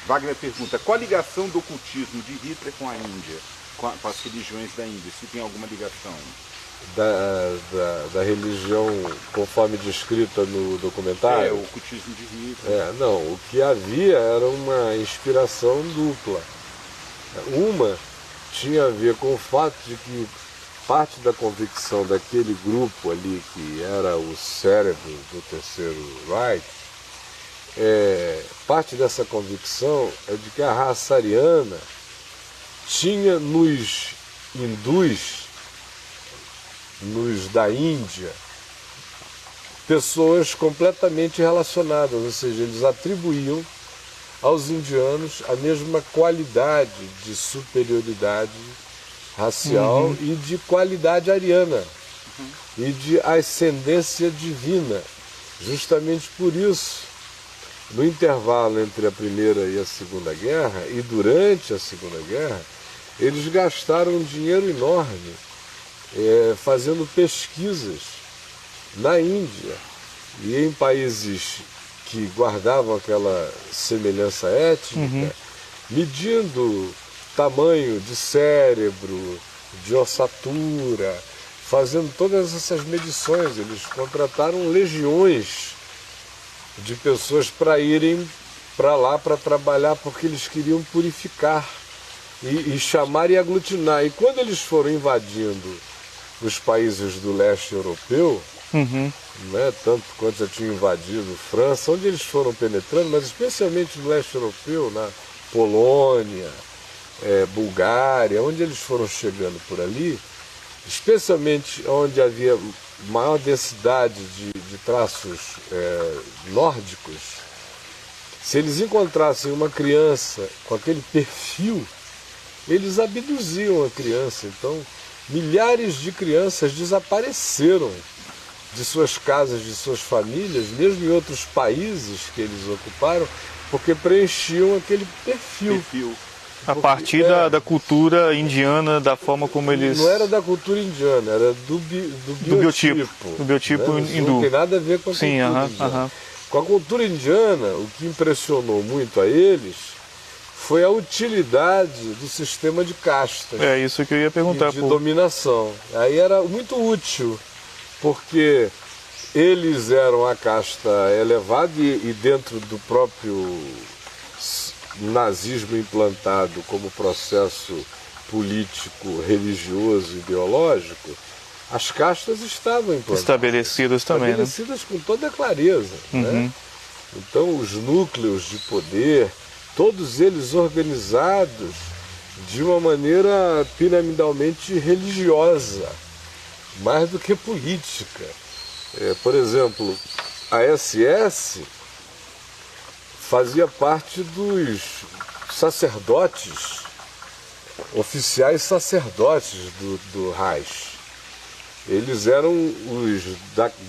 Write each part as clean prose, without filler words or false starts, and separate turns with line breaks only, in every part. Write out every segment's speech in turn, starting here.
Wagner pergunta, qual a ligação do ocultismo de Hitler com a Índia, com as religiões da Índia, se tem alguma ligação?
Da religião conforme descrita no documentário?
O ocultismo de Hitler.
Não, o que havia era uma inspiração dupla. Uma tinha a ver com o fato de que parte da convicção daquele grupo ali, que era o cérebro do Terceiro Reich, parte dessa convicção é de que a raça ariana tinha nos hindus, nos da Índia, pessoas completamente relacionadas, ou seja, eles atribuíam aos indianos a mesma qualidade de superioridade racial e de qualidade ariana e de ascendência divina. Justamente por isso, no intervalo entre a Primeira e a Segunda Guerra, e durante a Segunda Guerra, eles gastaram um dinheiro enorme fazendo pesquisas na Índia e em países que guardavam aquela semelhança étnica, medindo tamanho de cérebro, de ossatura, fazendo todas essas medições. Eles contrataram legiões de pessoas para irem para lá para trabalhar, porque eles queriam purificar e chamar e aglutinar. E quando eles foram invadindo os países do leste europeu, tanto quanto já tinham invadido França, onde eles foram penetrando, mas especialmente no leste europeu, na Polônia, Bulgária, onde eles foram chegando por ali, especialmente onde havia maior densidade de traços nórdicos, se eles encontrassem uma criança com aquele perfil, eles abduziam a criança. Então, milhares de crianças desapareceram de suas casas, de suas famílias, mesmo em outros países que eles ocuparam, porque preenchiam aquele perfil.
A partir da cultura indiana, da forma como eles...
Não era da cultura indiana, era do biotipo.
Do biotipo hindu.
Não tem nada a ver com a cultura indiana. Com a cultura indiana, o que impressionou muito a eles foi a utilidade do sistema de castas.
É isso que eu ia perguntar.
De dominação. Aí era muito útil, porque eles eram a casta elevada e dentro do próprio nazismo implantado como processo político, religioso, ideológico, as castas estavam implantadas.
Estabelecidas também,
estabelecidas com toda a clareza. Né? Então, os núcleos de poder, todos eles organizados de uma maneira piramidalmente religiosa, mais do que política. Por exemplo, a SS fazia parte dos sacerdotes, oficiais sacerdotes do Reich. Eles eram os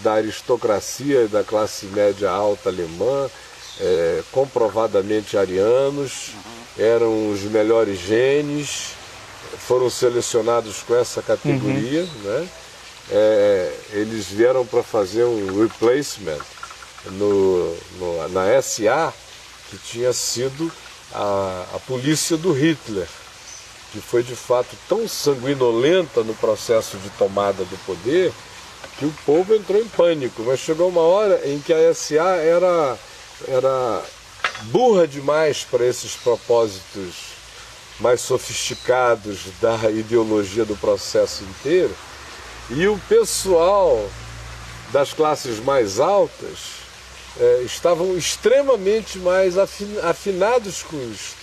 da aristocracia e da classe média alta alemã, comprovadamente arianos, eram os melhores genes, foram selecionados com essa categoria, né? Eles vieram para fazer um replacement na SA, que tinha sido a polícia do Hitler, que foi de fato tão sanguinolenta no processo de tomada do poder que o povo entrou em pânico. Mas chegou uma hora em que a SA era burra demais para esses propósitos mais sofisticados da ideologia do processo inteiro, e o pessoal das classes mais altas estavam extremamente mais afinados com isto,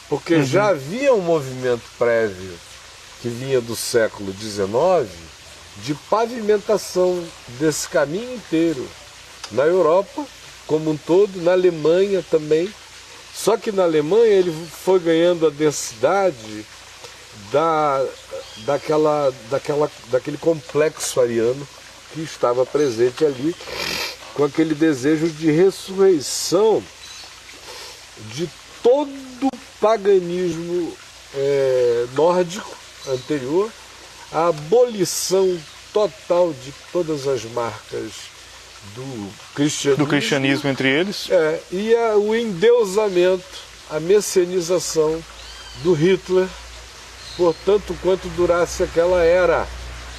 porque já havia um movimento prévio que vinha do século XIX de pavimentação desse caminho inteiro, na Europa como um todo, na Alemanha também. Só que na Alemanha ele foi ganhando a densidade daquele complexo ariano que estava presente ali, com aquele desejo de ressurreição de todo o paganismo nórdico anterior, a abolição total de todas as marcas do cristianismo
entre eles,
e o endeusamento a messianização do Hitler, portanto, quanto durasse aquela era.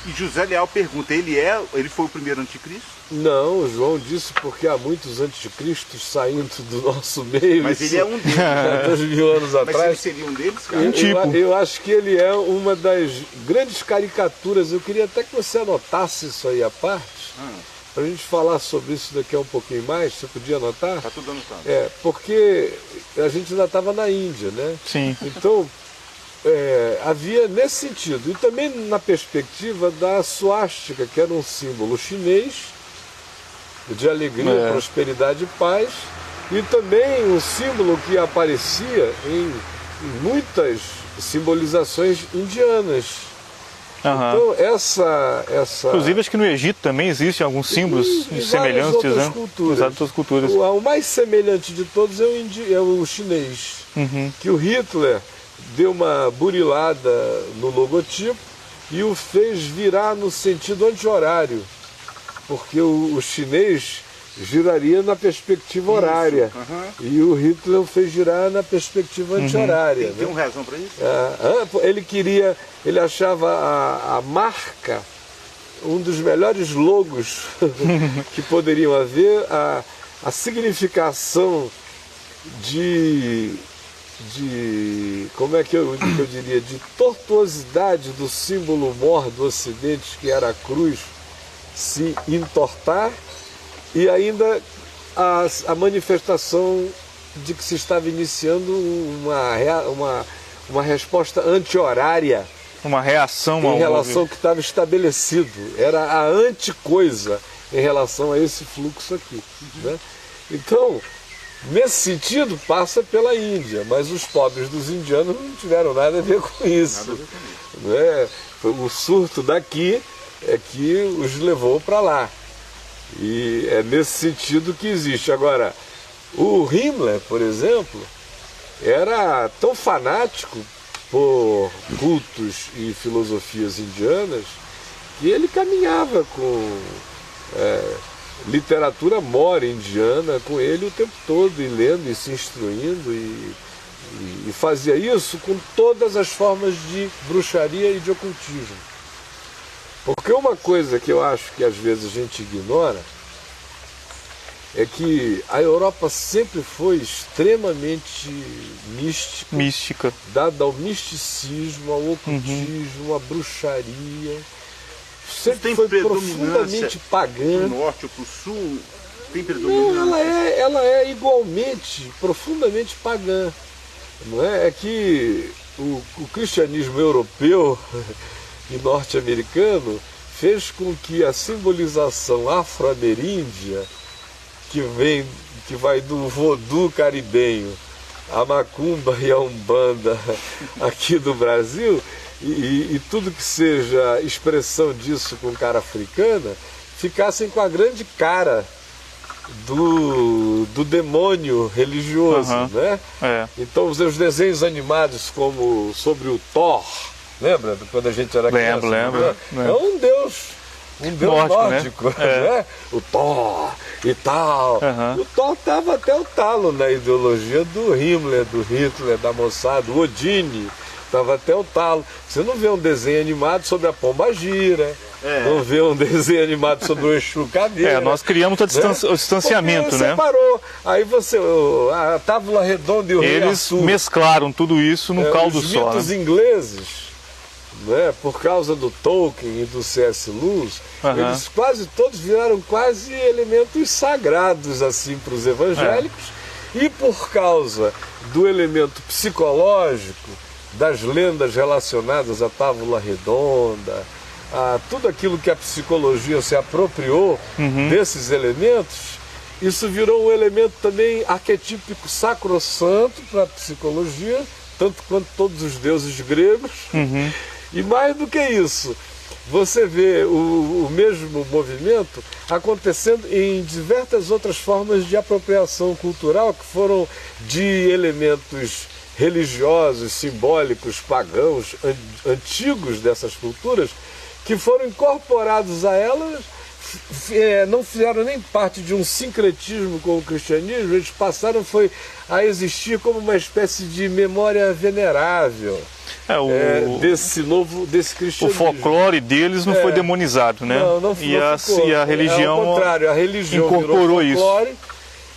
E José Leal pergunta, ele foi o primeiro anticristo?
Não, o João disse porque há muitos anticristos saindo do nosso meio.
Mas ele é um deles.
Há 2.000 anos atrás.
Mas ele seria um deles, cara?
Eu acho que ele é uma das grandes caricaturas. Eu queria até que você anotasse isso aí à parte, para a gente falar sobre isso daqui a um pouquinho mais. Você podia anotar?
Está tudo anotado.
Porque a gente ainda estava na Índia, né?
Sim.
Então, havia nesse sentido. E também na perspectiva da suástica, que era um símbolo chinês de alegria, prosperidade e paz, e também um símbolo que aparecia em muitas simbolizações indianas. Então essa...
Inclusive acho que no Egito também existem alguns símbulos semelhantes, né? Usados em outras culturas.
O mais semelhante de todos é o chinês, que o Hitler deu uma burilada no logotipo e o fez virar no sentido anti-horário, porque o chinês giraria na perspectiva horária, e o Hitler o fez girar na perspectiva anti-horária.
Tem uma razão para isso?
Ele achava a marca um dos melhores logos que poderiam haver, a significação de como é que eu diria, de tortuosidade do símbolo mor do Ocidente, que era a cruz, se entortar, e ainda a manifestação de que se estava iniciando uma resposta anti-horária,
uma reação
em relação ao que estava estabelecido. Era a anticoisa em relação a esse fluxo aqui, né? Então, nesse sentido, passa pela Índia, mas os pobres dos indianos não tiveram nada a ver com isso, né? O surto daqui é que os levou para lá. E é nesse sentido que existe. Agora, o Himmler, por exemplo, era tão fanático por cultos e filosofias indianas que ele caminhava com literatura mora indiana com ele o tempo todo, e lendo e se instruindo, e fazia isso com todas as formas de bruxaria e de ocultismo. Porque uma coisa que eu acho que às vezes a gente ignora é que a Europa sempre foi extremamente mística. Dada ao misticismo, ao ocultismo, à bruxaria. Sempre foi profundamente pagã.
Do norte ou para o sul tem predominância?
Não, ela é igualmente, profundamente pagã. Não é? É que o cristianismo europeu e norte-americano fez com que a simbolização afro-ameríndia, que vai do vodu caribenho, a macumba e a umbanda aqui do Brasil, e tudo que seja expressão disso com cara africana, ficassem com a grande cara do demônio religioso, né? Então os desenhos animados como sobre o Thor, lembra quando a gente era criança?
Lembro.
É um deus nórdico, né? O Thor e tal. O Thor estava até o talo na ideologia do Himmler, do Hitler, da moçada, o Odine. Estava até o talo. Você não vê um desenho animado sobre a pombagira, não vê um desenho animado sobre o Exu Caveira.
Nós criamos o distanciamento, né?
Separou. Aí a Távola Redonda e o Rei Arthur.
Eles mesclaram tudo isso num caldo só.
Os mitos ingleses, né, por causa do Tolkien e do C.S. Lewis, eles quase todos viraram quase elementos sagrados assim para os evangélicos, e por causa do elemento psicológico, das lendas relacionadas à Távola Redonda, a tudo aquilo que a psicologia se apropriou desses elementos, isso virou um elemento também arquetípico sacrossanto para a psicologia, tanto quanto todos os deuses gregos. E mais do que isso, você vê o mesmo movimento acontecendo em diversas outras formas de apropriação cultural, que foram de elementos religiosos, simbólicos, pagãos, antigos dessas culturas, que foram incorporados a elas, não fizeram nem parte de um sincretismo com o cristianismo, eles passaram a existir como uma espécie de memória venerável desse cristianismo.
O folclore deles não foi demonizado, né?
Não ficou.
E a religião,
ao contrário, a religião
incorporou
virou folclore,
isso.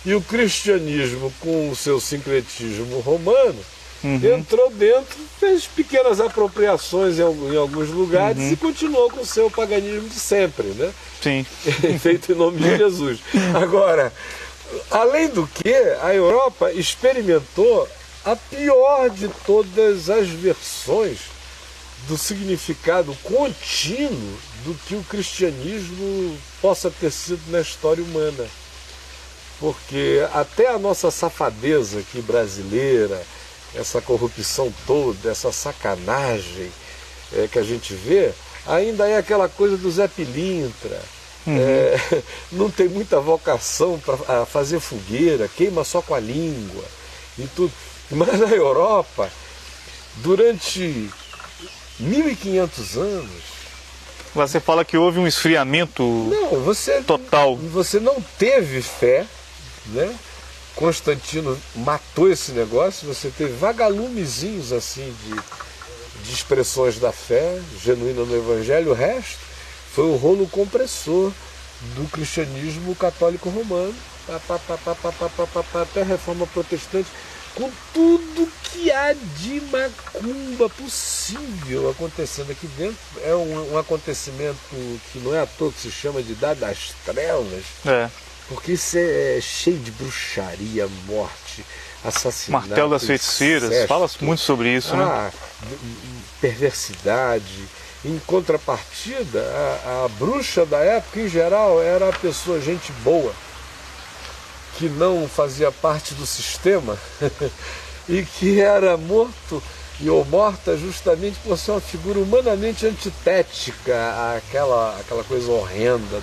E o cristianismo, com o seu sincretismo romano, entrou dentro, fez pequenas apropriações em alguns lugares e continuou com o seu paganismo de sempre, né?
Sim.
Feito em nome de Jesus. Agora, além do que, a Europa experimentou a pior de todas as versões do significado contínuo do que o cristianismo possa ter sido na história humana. Porque até a nossa safadeza aqui brasileira, essa corrupção toda, essa sacanagem que a gente vê, ainda é aquela coisa do Zé Pilintra. Não tem muita vocação para fazer fogueira, queima só com a língua e tudo. Mas na Europa, durante 1500 anos...
Você fala que houve um esfriamento total.
Você não teve fé, né? Constantino matou esse negócio, você teve vagalumezinhos assim de expressões da fé genuína no Evangelho, o resto foi um rolo compressor do cristianismo católico romano, até a Reforma Protestante, com tudo que há de macumba possível acontecendo aqui dentro. É um acontecimento que não é à toa que se chama de Idade das Trevas, porque isso é cheio de bruxaria, morte, assassinato,
Martelo das Feiticeiras, fala muito sobre isso, né?
Perversidade. Em contrapartida, a bruxa da época, em geral, era a pessoa, gente boa, que não fazia parte do sistema e que era morto ou morta justamente por ser uma figura humanamente antitética àquela coisa horrenda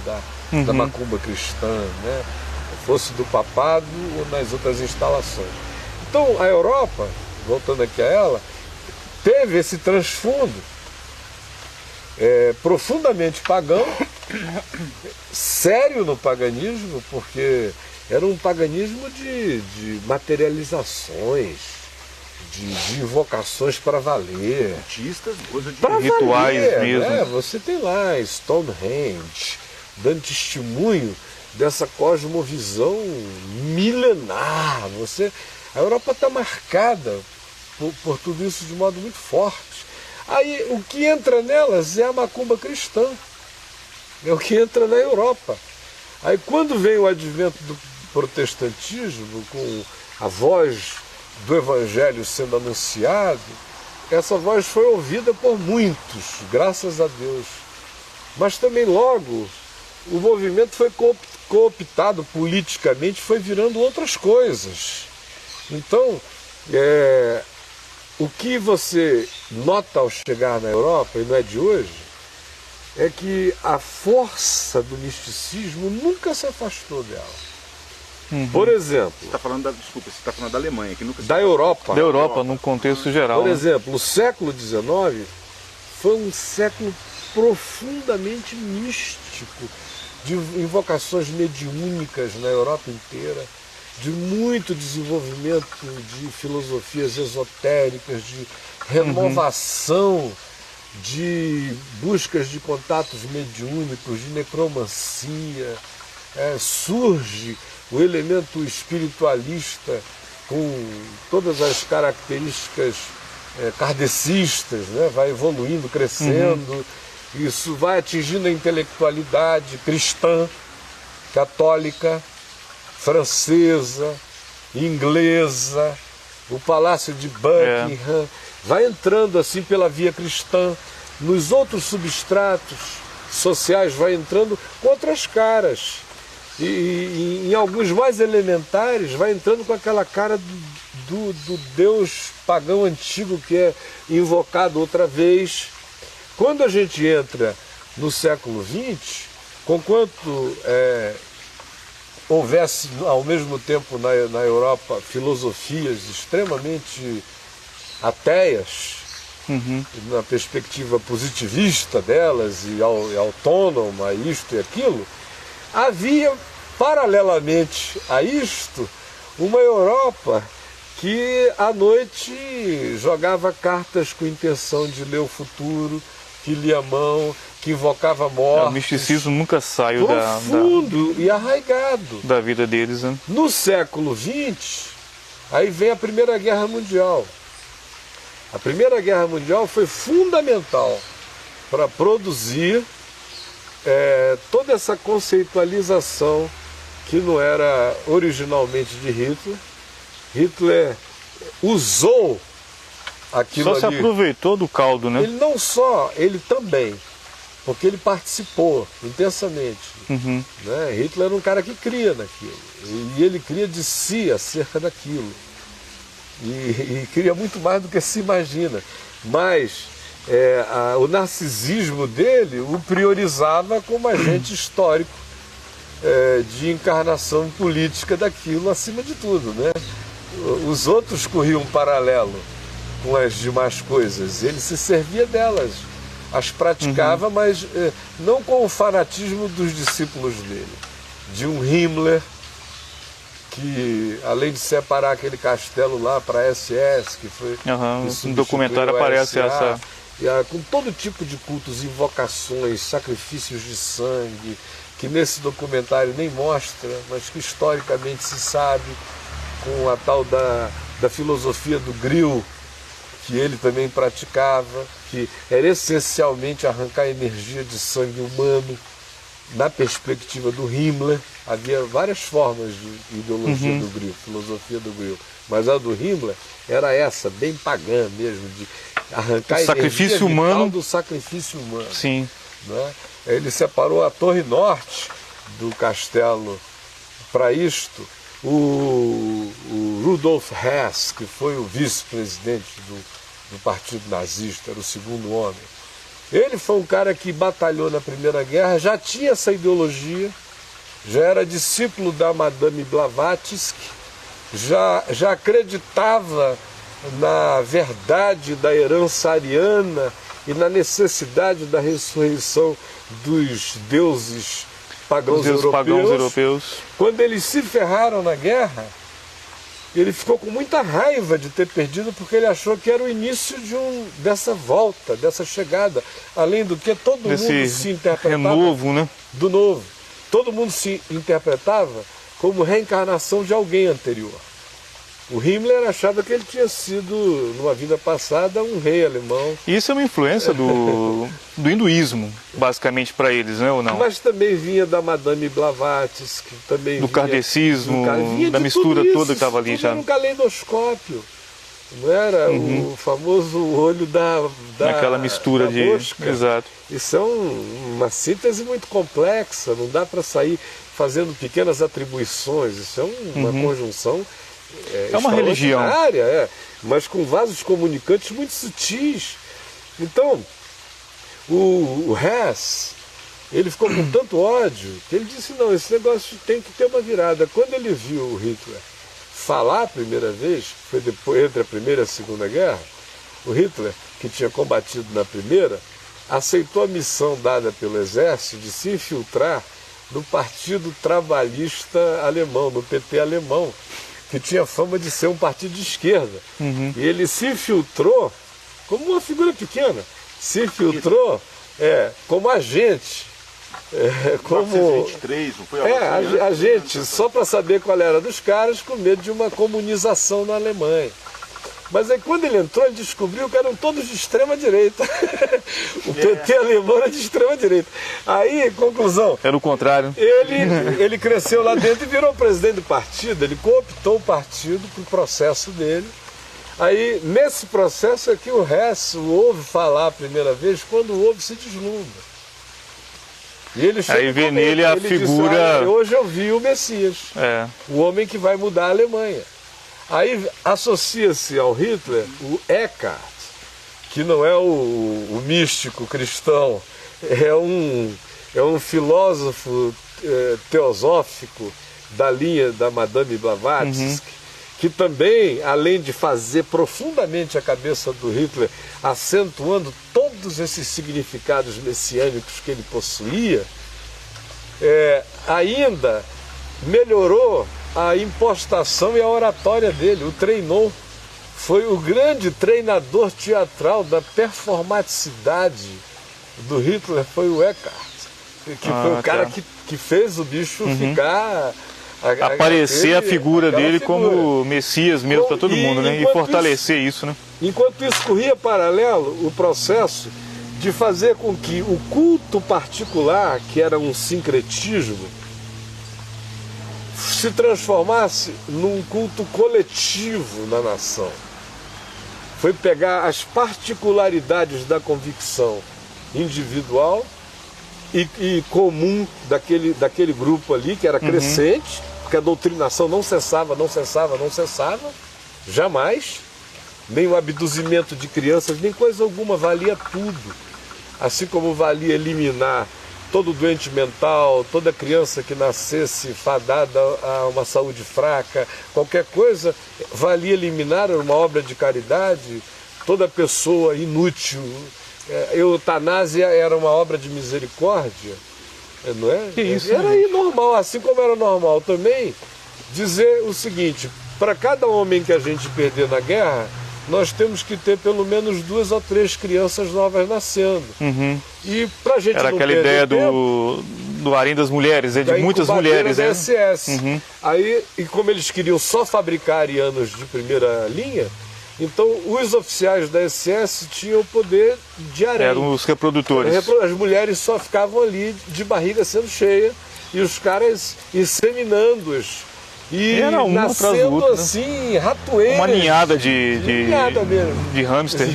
da macumba cristã, né? Fosse do papado ou nas outras instalações. Então a Europa, voltando aqui a ela, teve esse transfundo profundamente pagão, sério no paganismo, porque era um paganismo de materializações, de invocações para valer.
Artistas, coisa de
rituais
valer,
mesmo.
Né? Você tem lá Stonehenge, dando testemunho dessa cosmovisão milenar. A Europa está marcada por tudo isso de modo muito forte. Aí o que entra nelas é a macumba cristã, é o que entra na Europa. Aí quando vem o advento do protestantismo, com a voz do Evangelho sendo anunciado, essa voz foi ouvida por muitos, graças a Deus. Mas também logo o movimento foi cooptado politicamente, foi virando outras coisas. Então, o que você nota ao chegar na Europa, e não é de hoje, é que a força do misticismo nunca se afastou dela. Por exemplo...
Você está falando da Alemanha, que nunca se...
Da Europa.
Da Europa, num contexto geral.
Por exemplo, o século XIX foi um século profundamente místico, de invocações mediúnicas na Europa inteira, de muito desenvolvimento de filosofias esotéricas, de renovação de buscas de contatos mediúnicos, de necromancia. Surge o elemento espiritualista com todas as características kardecistas, né? Vai evoluindo, crescendo. Isso vai atingindo a intelectualidade cristã, católica, francesa, inglesa, o Palácio de Buckingham, vai entrando assim pela via cristã, nos outros substratos sociais vai entrando com outras caras. E em alguns mais elementares vai entrando com aquela cara do Deus pagão antigo que é invocado outra vez. Quando a gente entra no século XX, conquanto houvesse ao mesmo tempo na Europa filosofias extremamente ateias, na perspectiva positivista delas e autônoma, isto e aquilo, havia, paralelamente a isto, uma Europa que à noite jogava cartas com intenção de ler o futuro, que lia a mão, que invocava morte.
O misticismo nunca saiu
profundo e arraigado
da vida deles, né?
No século XX, aí vem a Primeira Guerra Mundial. A Primeira Guerra Mundial foi fundamental para produzir toda essa conceitualização que não era originalmente de Hitler. Hitler usou aquilo ali.
Só se aproveitou do caldo, né?
Ele não só, ele também, porque ele participou intensamente.
Uhum.
Né? Hitler era um cara que cria naquilo, e ele cria de si acerca daquilo. E cria muito mais do que se imagina. Mas o narcisismo dele o priorizava como agente histórico de encarnação política daquilo acima de tudo, né? Os outros corriam paralelo com as demais coisas, ele se servia delas, as praticava, mas não com o fanatismo dos discípulos dele, de um Himmler que, além de separar aquele castelo lá para a SS, que foi...
No documentário aparece essa...
com todo tipo de cultos, invocações, sacrifícios de sangue, que nesse documentário nem mostra, mas que historicamente se sabe, com a tal da filosofia do Grill, que ele também praticava, que era essencialmente arrancar energia de sangue humano. Na perspectiva do Himmler, havia várias formas de ideologia do Grill, filosofia do Grill, mas a do Himmler era essa, bem pagã mesmo, de arrancar a energia vital do sacrifício humano.
Sim.
Né? Ele separou a Torre Norte do castelo para isto. O Rudolf Hess, que foi o vice-presidente do partido nazista, era o segundo homem. Ele foi um cara que batalhou na Primeira Guerra, já tinha essa ideologia, já era discípulo da Madame Blavatsky, já acreditava na verdade da herança ariana e na necessidade da ressurreição dos deuses pagãos europeus. Quando eles se ferraram na guerra, ele ficou com muita raiva de ter perdido, porque ele achou que era o início dessa volta, dessa chegada. Além do que todo mundo se interpretava...
Renovo, né?
Do novo. Todo mundo se interpretava como reencarnação de alguém anterior. O Himmler achava que ele tinha sido, numa vida passada, um rei alemão.
Isso é uma influência do hinduísmo, basicamente, para eles, né, ou não?
Mas também vinha da Madame Blavatsky, também
do kardecismo, da mistura toda que estava ali já.
Um caleidoscópio. Não era o famoso olho
aquela mistura
da
de
mosca.
Exato.
Isso é uma síntese muito complexa, não dá para sair fazendo pequenas atribuições, isso é uma conjunção
uma religião,
mas com vasos comunicantes muito sutis. Então, o Hess, ele ficou com tanto ódio que ele disse, não, esse negócio tem que ter uma virada. Quando ele viu o Hitler falar a primeira vez, foi depois, entre a Primeira e a Segunda Guerra, o Hitler, que tinha combatido na primeira, aceitou a missão dada pelo exército de se infiltrar no Partido Trabalhista Alemão, no PT alemão, que tinha fama de ser um partido de esquerda. E ele se infiltrou como uma figura pequena, se infiltrou como agente. Como
1923, não foi
agente, só para saber qual era dos caras, com medo de uma comunização na Alemanha. Mas aí quando ele entrou, ele descobriu que eram todos de extrema direita. O PT alemão era de extrema direita. Aí, conclusão...
Era o contrário.
Ele cresceu lá dentro e virou presidente do partido. Ele cooptou o partido para o processo dele. Aí, nesse processo é que o Hess o ouve falar a primeira vez, quando o ouve se deslumbra. E ele
aí vê nele a figura...
Disse, hoje eu vi o Messias, o homem que vai mudar a Alemanha. Aí associa-se ao Hitler o Eckhart, que não é o místico cristão, é um filósofo teosófico da linha da Madame Blavatsky, que também, além de fazer profundamente a cabeça do Hitler, acentuando todos esses significados messiânicos que ele possuía, ainda melhorou a impostação e a oratória dele, o treinou. Foi o grande treinador teatral da performaticidade do Hitler, foi o Eckhart, que foi o cara que fez o bicho ficar...
Aparecer a figura dele como Messias mesmo para todo mundo, né? E fortalecer isso, né?
Enquanto isso corria paralelo o processo de fazer com que o culto particular, que era um sincretismo, se transformasse num culto coletivo na nação. Foi pegar as particularidades da convicção individual e comum daquele grupo ali, que era crescente, porque a doutrinação não cessava, jamais, nem o abduzimento de crianças, nem coisa alguma, valia tudo. Assim como valia eliminar todo doente mental, toda criança que nascesse fadada a uma saúde fraca, qualquer coisa, valia eliminar, era uma obra de caridade, toda pessoa inútil. Eutanásia era uma obra de misericórdia, não é?
Que isso,
era normal, assim como era normal também dizer o seguinte: para cada homem que a gente perder na guerra, nós temos que ter pelo menos 2 ou 3 crianças novas nascendo. E para a gente
era
não
aquela
perder
ideia do harém das mulheres, de muitas mulheres.
Da SS. Aí, e como eles queriam só fabricar arianos de primeira linha, então os oficiais da SS tinham o poder de harém.
Eram os reprodutores.
As mulheres só ficavam ali de barriga sendo cheia e os caras inseminando-as. E
era um
nascendo
outro,
assim,
né?
ratoeiras.
Uma ninhada
ninhada mesmo.
de hamster.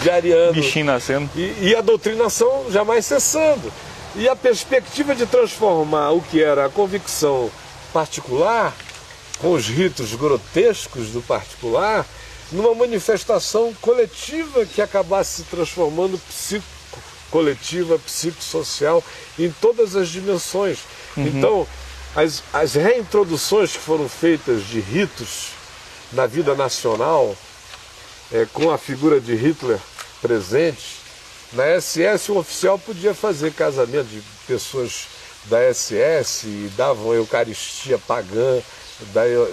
De ariano.
Bichinho nascendo.
E a doutrinação jamais cessando. E a perspectiva de transformar o que era a convicção particular, com os ritos grotescos do particular, numa manifestação coletiva que acabasse se transformando psicocoletiva, psicossocial, em todas as dimensões. Então, as reintroduções que foram feitas de ritos na vida nacional, com a figura de Hitler presente, na SS um oficial podia fazer casamento de pessoas da SS e davam eucaristia pagã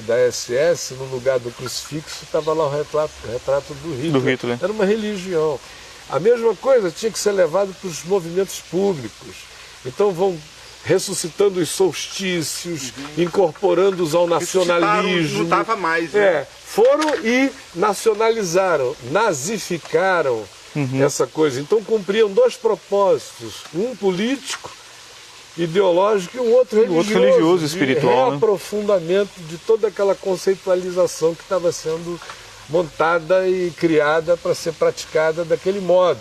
da SS, no lugar do crucifixo estava lá o retrato do Hitler. Era uma religião. A mesma coisa tinha que ser levado para os movimentos públicos. Então vão ressuscitando os solstícios, incorporando-os ao nacionalismo.
Não estava mais, né?
Foram e nacionalizaram, nazificaram essa coisa. Então cumpriam 2 propósitos, um político, ideológico, e um outro religioso,
espiritual,
reaprofundamento de toda aquela conceitualização que estava sendo montada e criada para ser praticada daquele modo.